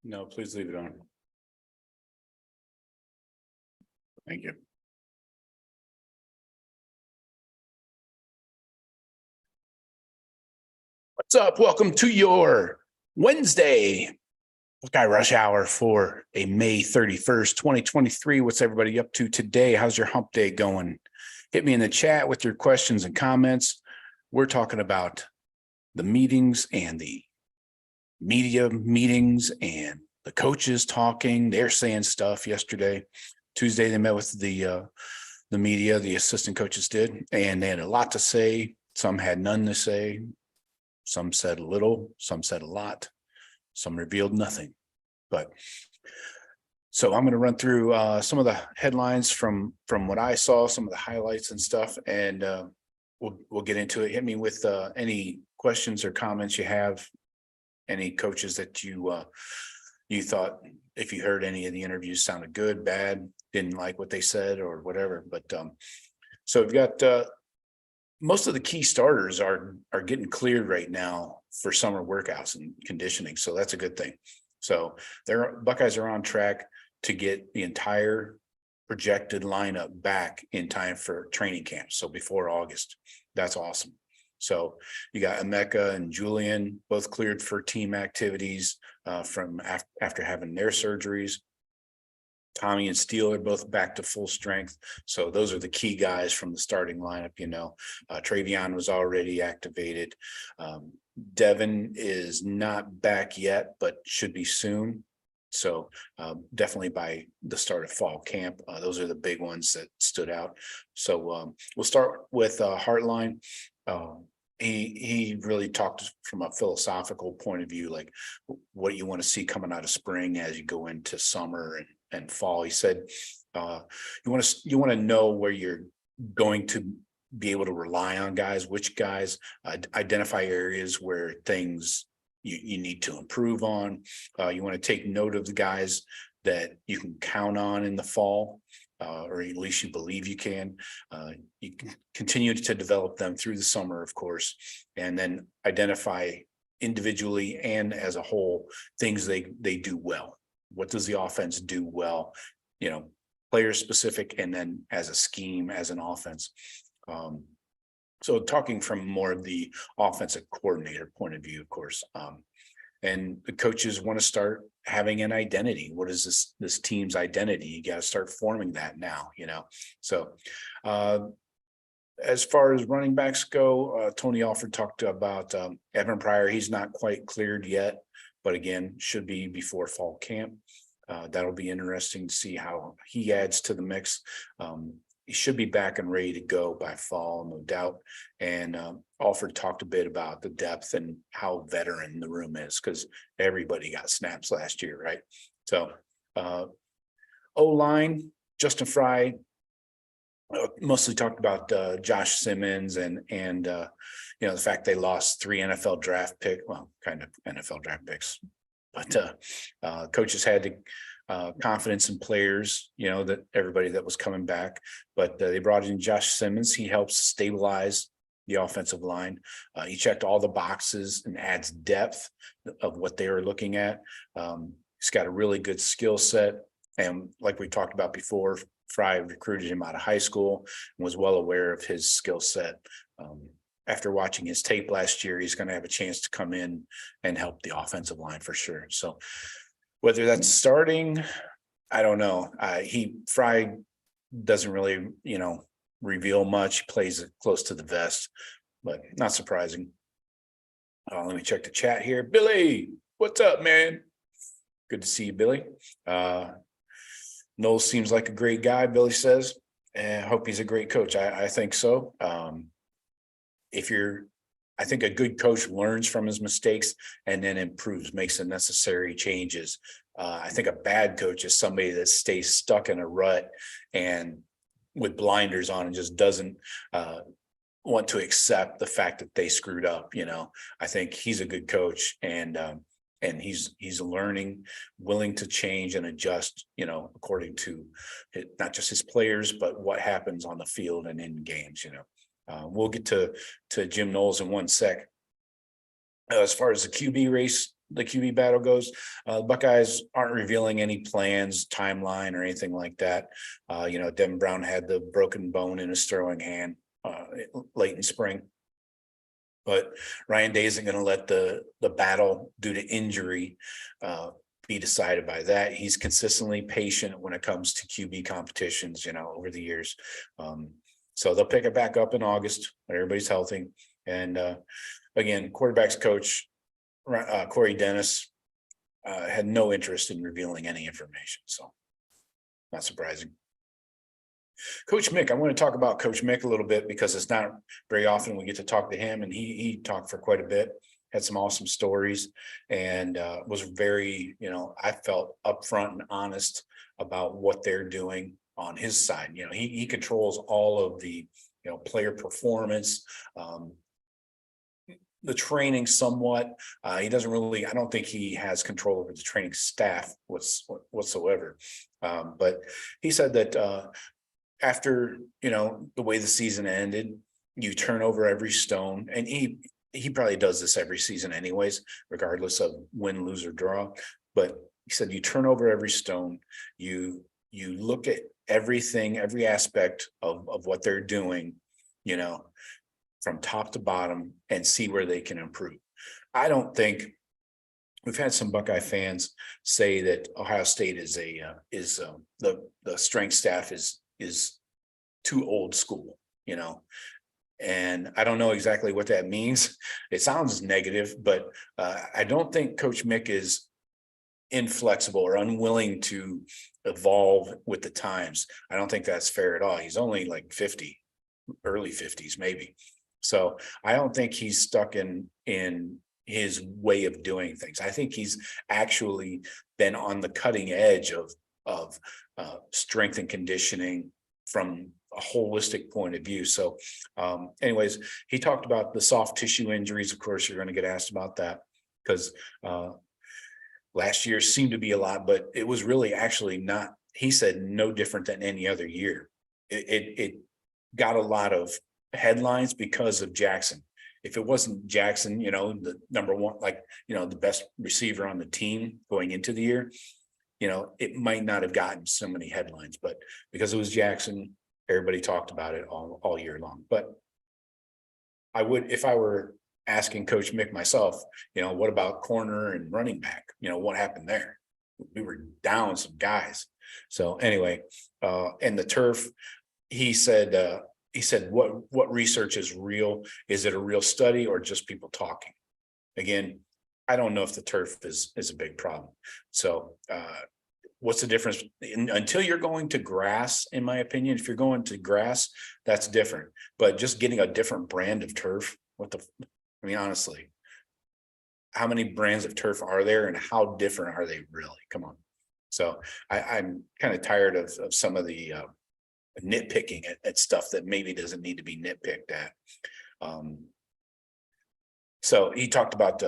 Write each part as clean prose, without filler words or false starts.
No, please leave it on. Thank you. What's up? Welcome to your Wednesday Buckeye Rush Hour for a May 31st, 2023. What's everybody up to today? How's your hump day going? Hit me in the chat with your questions and comments. We're talking about the meetings and the media meetings and the coaches talking. They're saying stuff yesterday. Tuesday, they met with the media, the assistant coaches did, and they had a lot to say. Some had none to say. Some said a little, some said a lot, some revealed nothing. But so I'm going to run through some of the headlines from what I saw, some of the highlights and stuff, and we'll get into it. Hit me with any questions or comments you have. Any coaches that you thought, if you heard any of the interviews, sounded good, bad, didn't like what they said, or whatever. But so we've got most of the key starters are getting cleared right now for summer workouts and conditioning, so that's a good thing. So Buckeyes are on track to get the entire projected lineup back in time for training camp, so before August. That's awesome. So you got Emeka and Julian both cleared for team activities from after having their surgeries. Tommy and Steele are both back to full strength. So those are the key guys from the starting lineup. Travion was already activated. Devin is not back yet, but should be soon. So definitely by the start of fall camp, those are the big ones that stood out. So we'll start with Heartline. He really talked from a philosophical point of view, like what you want to see coming out of spring as you go into summer and fall. He said you want to know where you're going to be able to rely on guys, which guys, identify areas where things you need to improve on. You want to take note of the guys that you can count on in the fall, or at least you believe you can. You can continue to develop them through the summer, of course, and then identify individually and as a whole things they do well. What does the offense do well? Player specific, and then as a scheme, as an offense. So talking from more of the offensive coordinator point of view, of course, and the coaches want to start having an identity. What is this team's identity? You got to start forming that now, So as far as running backs go, Tony Alford talked about Evan Pryor. He's not quite cleared yet, but again, should be before fall camp. That'll be interesting to see how he adds to the mix. He should be back and ready to go by fall, no doubt. And Alford talked a bit about the depth and how veteran the room is, because everybody got snaps last year, right? So O-line, Justin Fry mostly talked about Josh Simmons and the fact they lost 3 NFL draft picks, well, kind of NFL draft picks, but coaches had to confidence in players, that everybody that was coming back, but they brought in Josh Simmons. He helps stabilize the offensive line. He checked all the boxes and adds depth of what they were looking at. He's got a really good skill set, and like we talked about before, Fry recruited him out of high school and was well aware of his skill set. After watching his tape last year, he's going to have a chance to come in and help the offensive line for sure. So whether that's starting, I don't know. Fry doesn't really, reveal much. He plays it close to the vest, but not surprising. Let me check the chat here. Billy, what's up, man? Good to see you, Billy. Noel seems like a great guy, Billy says. And I hope he's a great coach. I think so. I think a good coach learns from his mistakes and then improves, makes the necessary changes. I think a bad coach is somebody that stays stuck in a rut and with blinders on and just doesn't want to accept the fact that they screwed up. I think he's a good coach, and he's learning, willing to change and adjust, according to not just his players, but what happens on the field and in games. We'll get to Jim Knowles in one sec. As far as the QB race the QB battle goes. Buckeyes aren't revealing any plans, timeline, or anything like that. Devin Brown had the broken bone in his throwing hand late in spring. But Ryan Day isn't going to let the battle due to injury be decided by that. He's consistently patient when it comes to QB competitions, over the years. So they'll pick it back up in August when everybody's healthy. And again, quarterbacks coach Corey Dennis had no interest in revealing any information. So not surprising. Coach Mick, I want to talk about Coach Mick a little bit because it's not very often we get to talk to him, and he talked for quite a bit, had some awesome stories, and was very, I felt upfront and honest about what they're doing on his side. He controls all of the, player performance, the training somewhat. He doesn't really, I don't think he has control over the training staff whatsoever. But he said that after, the way the season ended, you turn over every stone, and he probably does this every season anyways, regardless of win, lose, or draw. But he said, you turn over every stone, you look at everything, every aspect of what they're doing, from top to bottom, and see where they can improve. I don't think we've had some Buckeye fans say that Ohio State is the strength staff is too old school, and I don't know exactly what that means. It sounds negative, but I don't think Coach Mick is inflexible or unwilling to evolve with the times. I don't think that's fair at all. He's only like 50, early 50s, maybe. So I don't think he's stuck in his way of doing things. I think he's actually been on the cutting edge of strength and conditioning from a holistic point of view. So anyways, he talked about the soft tissue injuries. Of course, you're going to get asked about that because last year seemed to be a lot, but it was really actually not, he said, no different than any other year. It got a lot of headlines because of Jackson. If it wasn't Jackson, the number one, the best receiver on the team going into the year, it might not have gotten so many headlines, but because it was Jackson, everybody talked about it all year long. But I would, if I were asking Coach Mick myself, what about corner and running back? What happened there? We were down some guys. So anyway, and the turf, he said, what research is real? Is it a real study or just people talking? Again, I don't know if the turf is a big problem. So what's the difference until you're going to grass? In my opinion, if you're going to grass, that's different. But just getting a different brand of turf, honestly, how many brands of turf are there, and how different are they really? Come on. So I'm kind of tired of some of the nitpicking at stuff that maybe doesn't need to be nitpicked at. So he talked about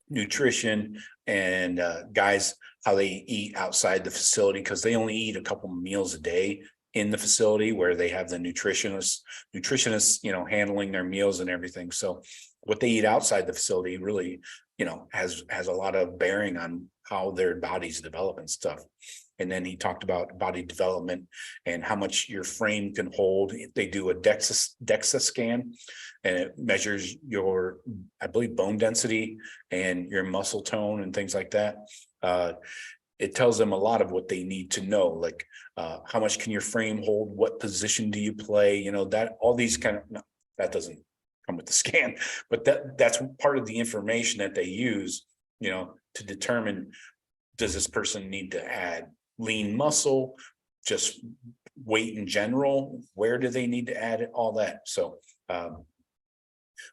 nutrition and guys, how they eat outside the facility, because they only eat a couple meals a day in the facility where they have the nutritionists, handling their meals and everything. So what they eat outside the facility really, has a lot of bearing on how their bodies develop and stuff. And then he talked about body development and how much your frame can hold. They do a DEXA scan, and it measures your, I believe, bone density and your muscle tone and things like that. It tells them a lot of what they need to know, like how much can your frame hold? What position do you play? That all these kind of, no, that doesn't come with the scan, but that's part of the information that they use, to determine, does this person need to add lean muscle, just weight in general? Where do they need to add it? All that. So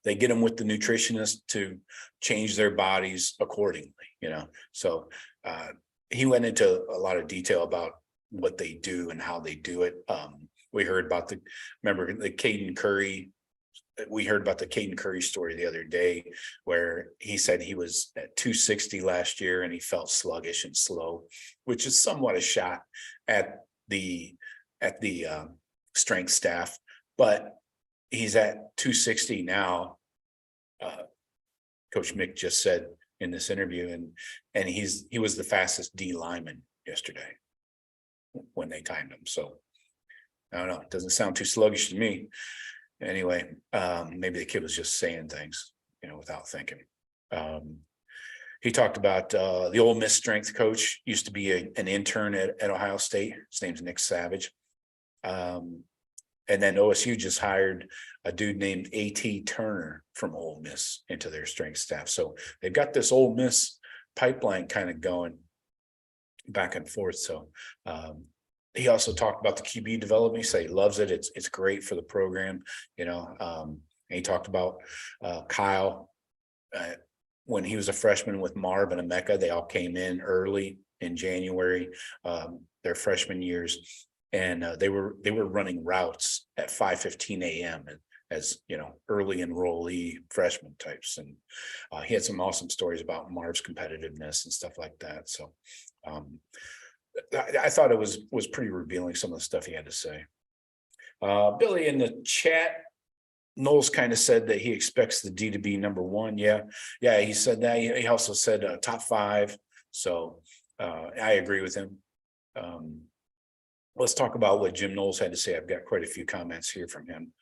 they get them with the nutritionist to change their bodies accordingly, So he went into a lot of detail about what they do and how they do it. We heard about the Caden Curry. We heard about the Caden Curry story the other day, where he said he was at 260 last year and he felt sluggish and slow, which is somewhat a shot at the strength staff, but he's at 260 now. Coach Mick just said in this interview, and he was the fastest D lineman yesterday when they timed him. So I don't know. It doesn't sound too sluggish to me. Anyway, maybe the kid was just saying things, without thinking. He talked about the Ole Miss strength coach used to be an intern at Ohio State. His name's Nick Savage. And then OSU just hired a dude named A.T. Turner from Ole Miss into their strength staff. So they've got this Ole Miss pipeline kind of going back and forth. So he also talked about the QB development. He said he loves it. It's great for the program, and he talked about Kyle when he was a freshman with Marv and Emeka. They all came in early in January, their freshman years. And they were running routes at 5:15 a.m. as early enrollee freshman types, and he had some awesome stories about Marv's competitiveness and stuff like that. So I thought it was pretty revealing, some of the stuff he had to say. Billy in the chat, Knowles kind of said that he expects the D to be number one. Yeah, he said that. He also said top 5. So I agree with him. Let's talk about what Jim Knowles had to say. I've got quite a few comments here from him.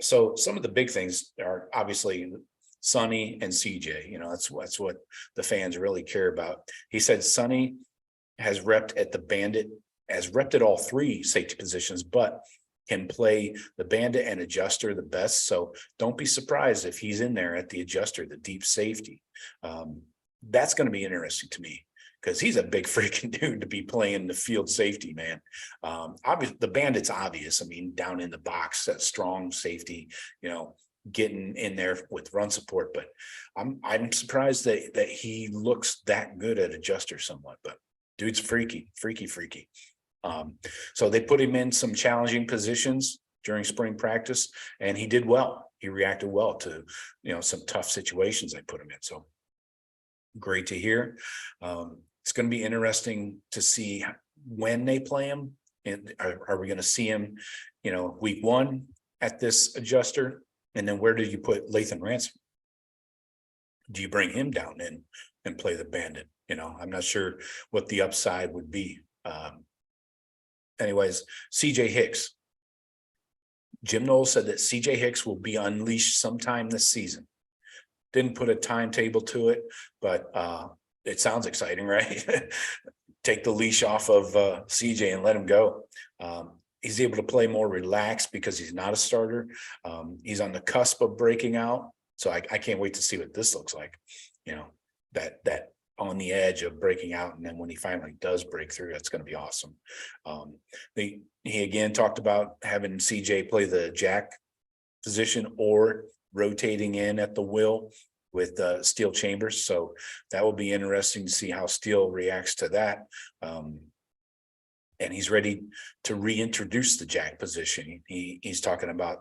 So some of the big things are obviously Sonny and CJ. That's what the fans really care about. He said Sonny has repped at all 3 safety positions, but can play the bandit and adjuster the best. So don't be surprised if he's in there at the adjuster, the deep safety. That's going to be interesting to me, because he's a big freaking dude to be playing the field safety, man. Obviously, the bandit's obvious. I mean, down in the box, that strong safety, getting in there with run support. But I'm surprised that he looks that good at adjuster somewhat. But dude's freaky. So they put him in some challenging positions during spring practice, and he did well. He reacted well to some tough situations they put him in. So great to hear. It's going to be interesting to see when they play him. And are we going to see him, week 1 at this adjuster? And then where do you put Lathan Ransom? Do you bring him down in and play the bandit? I'm not sure what the upside would be. Anyways, CJ Hicks. Jim Knowles said that CJ Hicks will be unleashed sometime this season. Didn't put a timetable to it, but it sounds exciting, right? Take the leash off of CJ and let him go. He's able to play more relaxed because he's not a starter. He's on the cusp of breaking out. So I can't wait to see what this looks like. That on the edge of breaking out. And then when he finally does break through, that's going to be awesome. He again talked about having CJ play the jack position or rotating in at the will with Steele Chambers. So that will be interesting to see how Steele reacts to that. And he's ready to reintroduce the jack position. He's talking about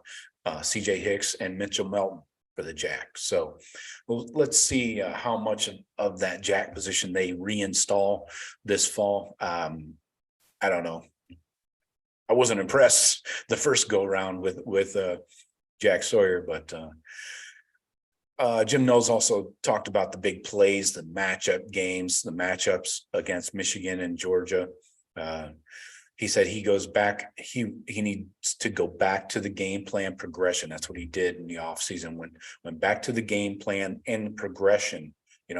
CJ Hicks and Mitchell Melton for the jack. So let's see how much of that jack position they reinstall this fall. I don't know. I wasn't impressed the first go around with Jack Sawyer, but Jim Knowles also talked about the big plays, the matchup games, the matchups against Michigan and Georgia. He said he goes back, he needs to go back to the game plan progression. That's what he did in the offseason, went back to the game plan and progression,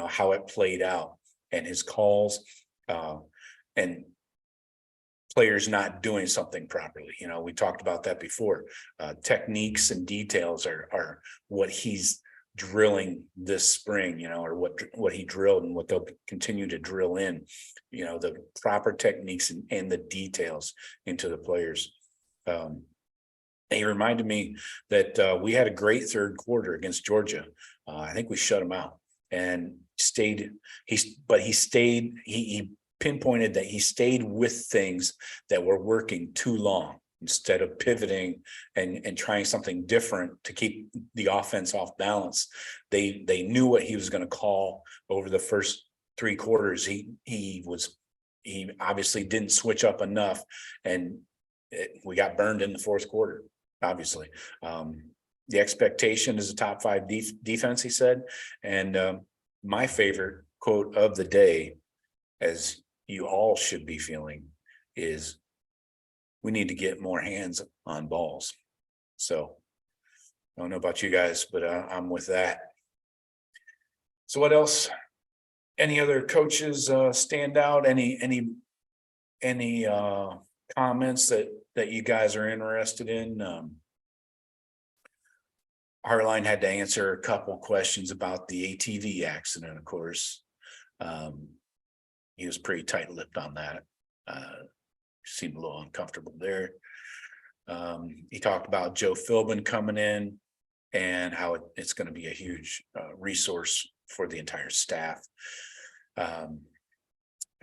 how it played out and his calls and players not doing something properly. We talked about that before. Techniques and details are what he's drilling this spring, or what he drilled and what they'll continue to drill in, the proper techniques and the details into the players. He reminded me that we had a great third quarter against Georgia. I think we shut him out and he pinpointed that he stayed with things that were working too long instead of pivoting and trying something different to keep the offense off balance. They knew what he was going to call over the first 3 quarters. He obviously didn't switch up enough, and we got burned in the fourth quarter. Obviously, the expectation is a top 5 defense, he said, and my favorite quote of the day, as you all should be feeling, is we need to get more hands on balls. So I don't know about you guys, but I'm with that. So what else? Any other coaches stand out? Any comments that you guys are interested in? Harline had to answer a couple questions about the ATV accident, of course. He was pretty tight-lipped on that. Seemed a little uncomfortable there. He talked about Joe Philbin coming in and how it's going to be a huge resource for the entire staff.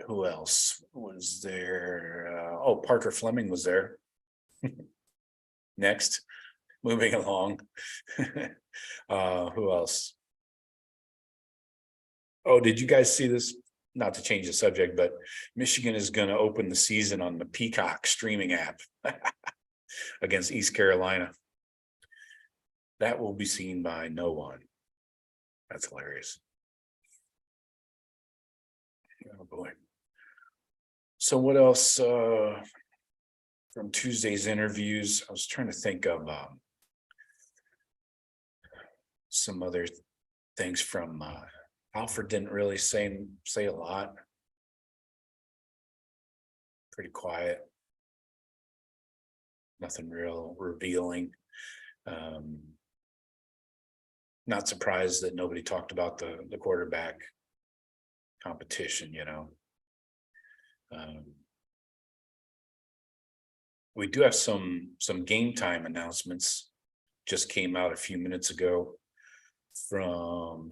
Who else was there? Parker Fleming was there. Next, moving along. Who else? Oh, did you guys see this? Not to change the subject, but Michigan is going to open the season on the Peacock streaming app against East Carolina. That will be seen by no one. That's hilarious. Oh boy. So what else from Tuesday's interviews? I was trying to think of some other things from Alfred. Didn't really say a lot. Pretty quiet. Nothing real revealing. Not surprised that nobody talked about the quarterback competition, you know. We do have some game time announcements. Just came out a few minutes ago from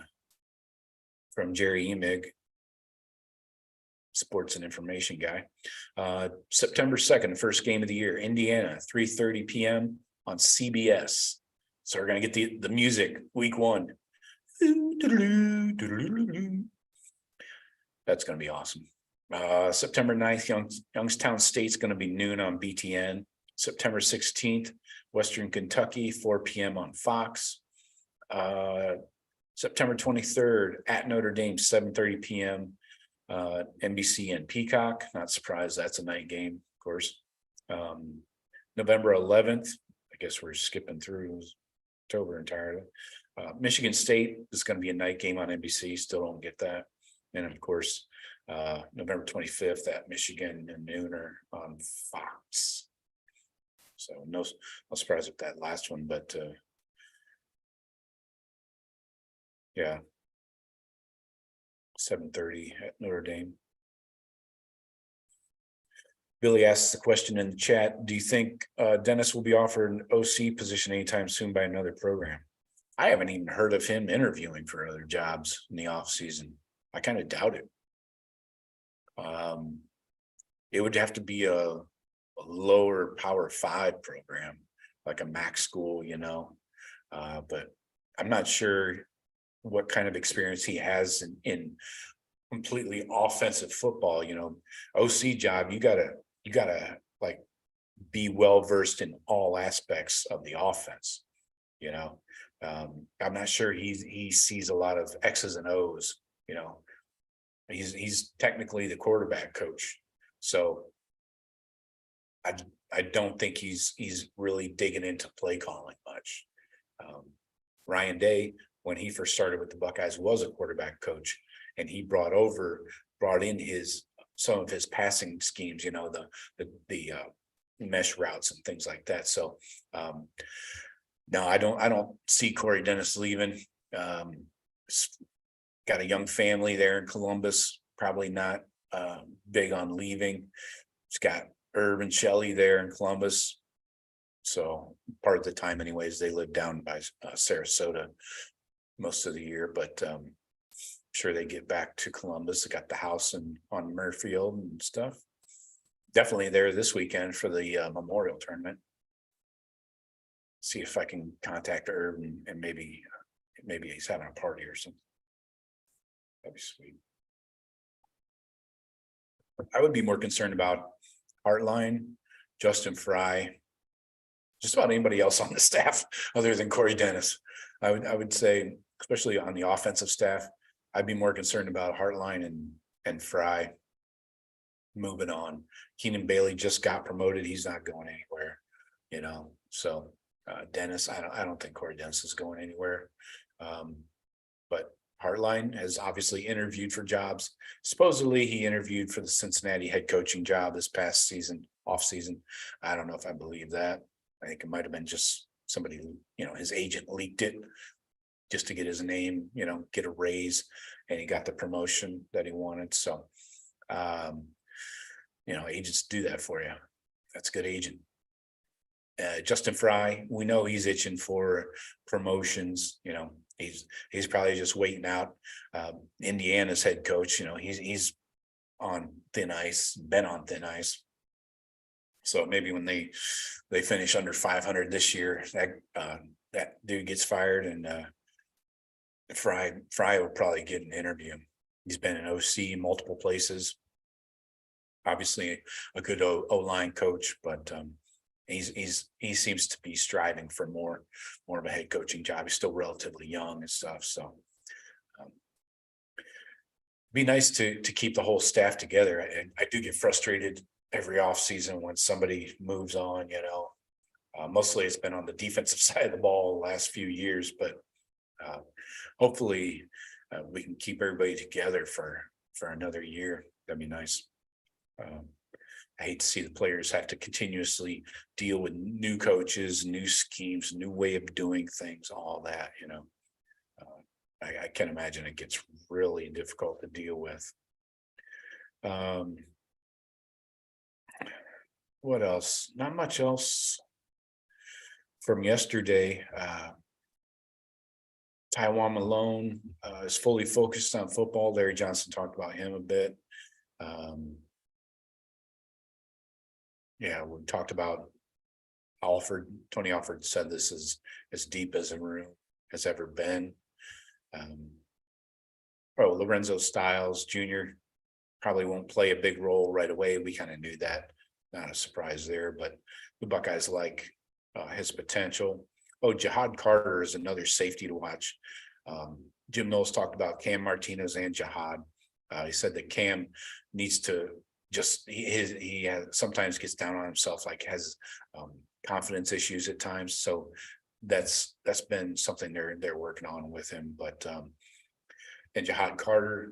Jerry Emig, sports and information guy. September 2nd, first game of the year, Indiana, 3:30 p.m. on CBS. So we're gonna get the music week one. That's gonna be awesome. September 9th, Youngstown State's gonna be noon on BTN. September 16th, Western Kentucky, 4 p.m. on Fox. September 23rd, at Notre Dame, 7:30 p.m. NBC and Peacock. Not surprised, that's a night game, of course. November 11th, I guess we're skipping through October entirely. Michigan State is going to be a night game on NBC. Still don't get that. And of course, November 25th at Michigan and Nooner on Fox. So no surprise with that last one, but yeah, 7:30 at Notre Dame. Billy asks the question in the chat: do you think Dennis will be offered an OC position anytime soon by another program? I haven't even heard of him interviewing for other jobs in the off season. I kind of doubt it. It would have to be a lower Power 5 program, like a MAC school, you know. But I'm not sure what kind of experience he has in completely offensive football. You know, OC job, you gotta like be well versed in all aspects of the offense. You know, I'm not sure he sees a lot of X's and O's. You know, he's technically the quarterback coach, so I don't think he's really digging into play calling much. Ryan Day, when he first started with the Buckeyes, was a quarterback coach, and he brought in some of his passing schemes, you know, the mesh routes and things like that. So no, I don't see Corey Dennis leaving. Got a young family there in Columbus, probably not big on leaving. He's got Herb and Shelley there in Columbus. So part of the time anyways, they live down by Sarasota most of the year, but sure they get back to Columbus. They got the house on Murfield and stuff. Definitely there this weekend for the Memorial Tournament. See if I can contact Herb and maybe he's having a party or something. That'd be sweet. I would be more concerned about Hartline, Justin Fry, just about anybody else on the staff other than Corey Dennis. I would say, especially on the offensive staff, I'd be more concerned about Hartline and Fry moving on. Keenan Bailey just got promoted. He's not going anywhere, so Dennis, I don't think Corey Dennis is going anywhere. But Hartline has obviously interviewed for jobs. Supposedly he interviewed for the Cincinnati head coaching job this past season, off season. I don't know if I believe that. I think it might have been just somebody, his agent leaked it just to get his name, get a raise, and he got the promotion that he wanted. So, agents do that for you. That's a good agent. Justin Fry, we know he's itching for promotions. He's probably just waiting out. Indiana's head coach, he's on thin ice, been on thin ice. So maybe when they finish under 500 this year, that dude gets fired, and Fry will probably get an interview. He's been an OC multiple places. Obviously a good O-line coach, but he seems to be striving for more of a head coaching job. He's still relatively young and stuff. So be nice to keep the whole staff together. I do get frustrated every offseason when somebody moves on, mostly it's been on the defensive side of the ball the last few years, but hopefully we can keep everybody together for another year. That'd be nice. I hate to see the players have to continuously deal with new coaches, new schemes, new way of doing things, all that, I can imagine it gets really difficult to deal with. What else? Not much else from yesterday. Taiwan Malone is fully focused on football. Larry Johnson talked about him a bit. We talked about Alford. Tony Alford said this is as deep as a room has ever been. Lorenzo Styles Jr. probably won't play a big role right away. We kind of knew that. Not a surprise there, but the Buckeyes like his potential. Jihad Carter is another safety to watch. Jim Knowles talked about Cam Martinez and Jihad. He said that Cam needs to he sometimes gets down on himself, like has confidence issues at times. So that's been something they're working on with him. But and Jihad Carter,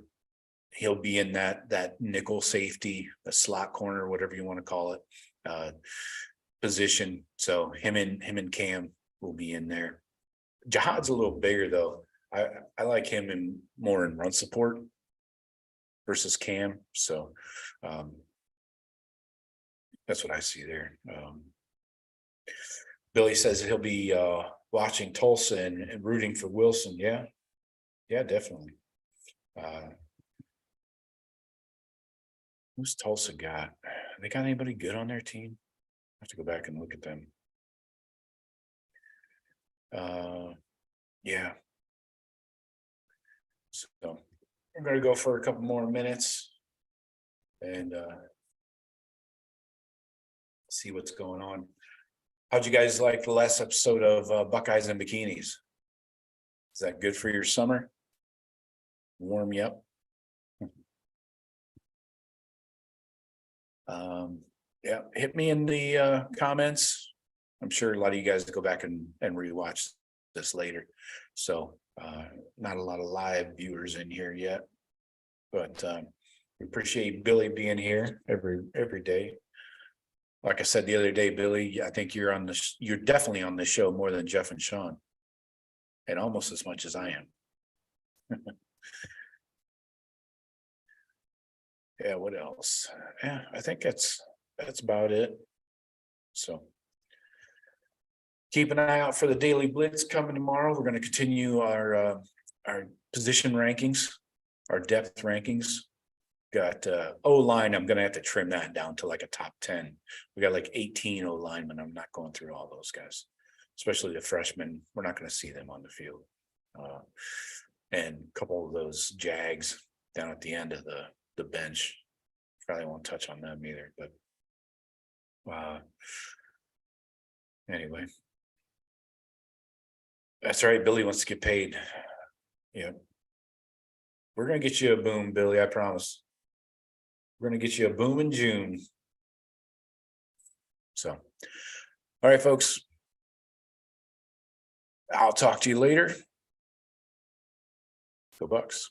he'll be in that nickel safety, the slot corner, whatever you want to call it, position. So him and Cam will be in there. Jihad's a little bigger though. I like him more in run support versus Cam. So that's what I see there. Billy says he'll be watching Tulsa and rooting for Wilson. Yeah, definitely. Who's Tulsa got? They got anybody good on their team? I have to go back and look at them. So we're going to go for a couple more minutes and see what's going on. How'd you guys like the last episode of Buckeyes and Bikinis? Is that good for your summer? Warm you up? Hit me in the comments. I'm sure a lot of you guys go back and rewatch this later. So not a lot of live viewers in here yet, but we appreciate Billy being here every day. Like I said the other day, Billy, I think you're definitely on the show more than Jeff and Sean, and almost as much as I am. What else? I think that's about it. So keep an eye out for the Daily Blitz coming tomorrow. We're going to continue our position rankings, our depth rankings. Got O-line. I'm going to have to trim that down to like a top 10. We got like 18 O-linemen. I'm not going through all those guys, especially the freshmen. We're not going to see them on the field. And a couple of those Jags down at the end of the bench. Probably won't touch on them either, but anyway. That's all right. Billy wants to get paid. Yeah. We're going to get you a boom, Billy. I promise. We're going to get you a boom in June. So, all right, folks. I'll talk to you later. Go Bucks.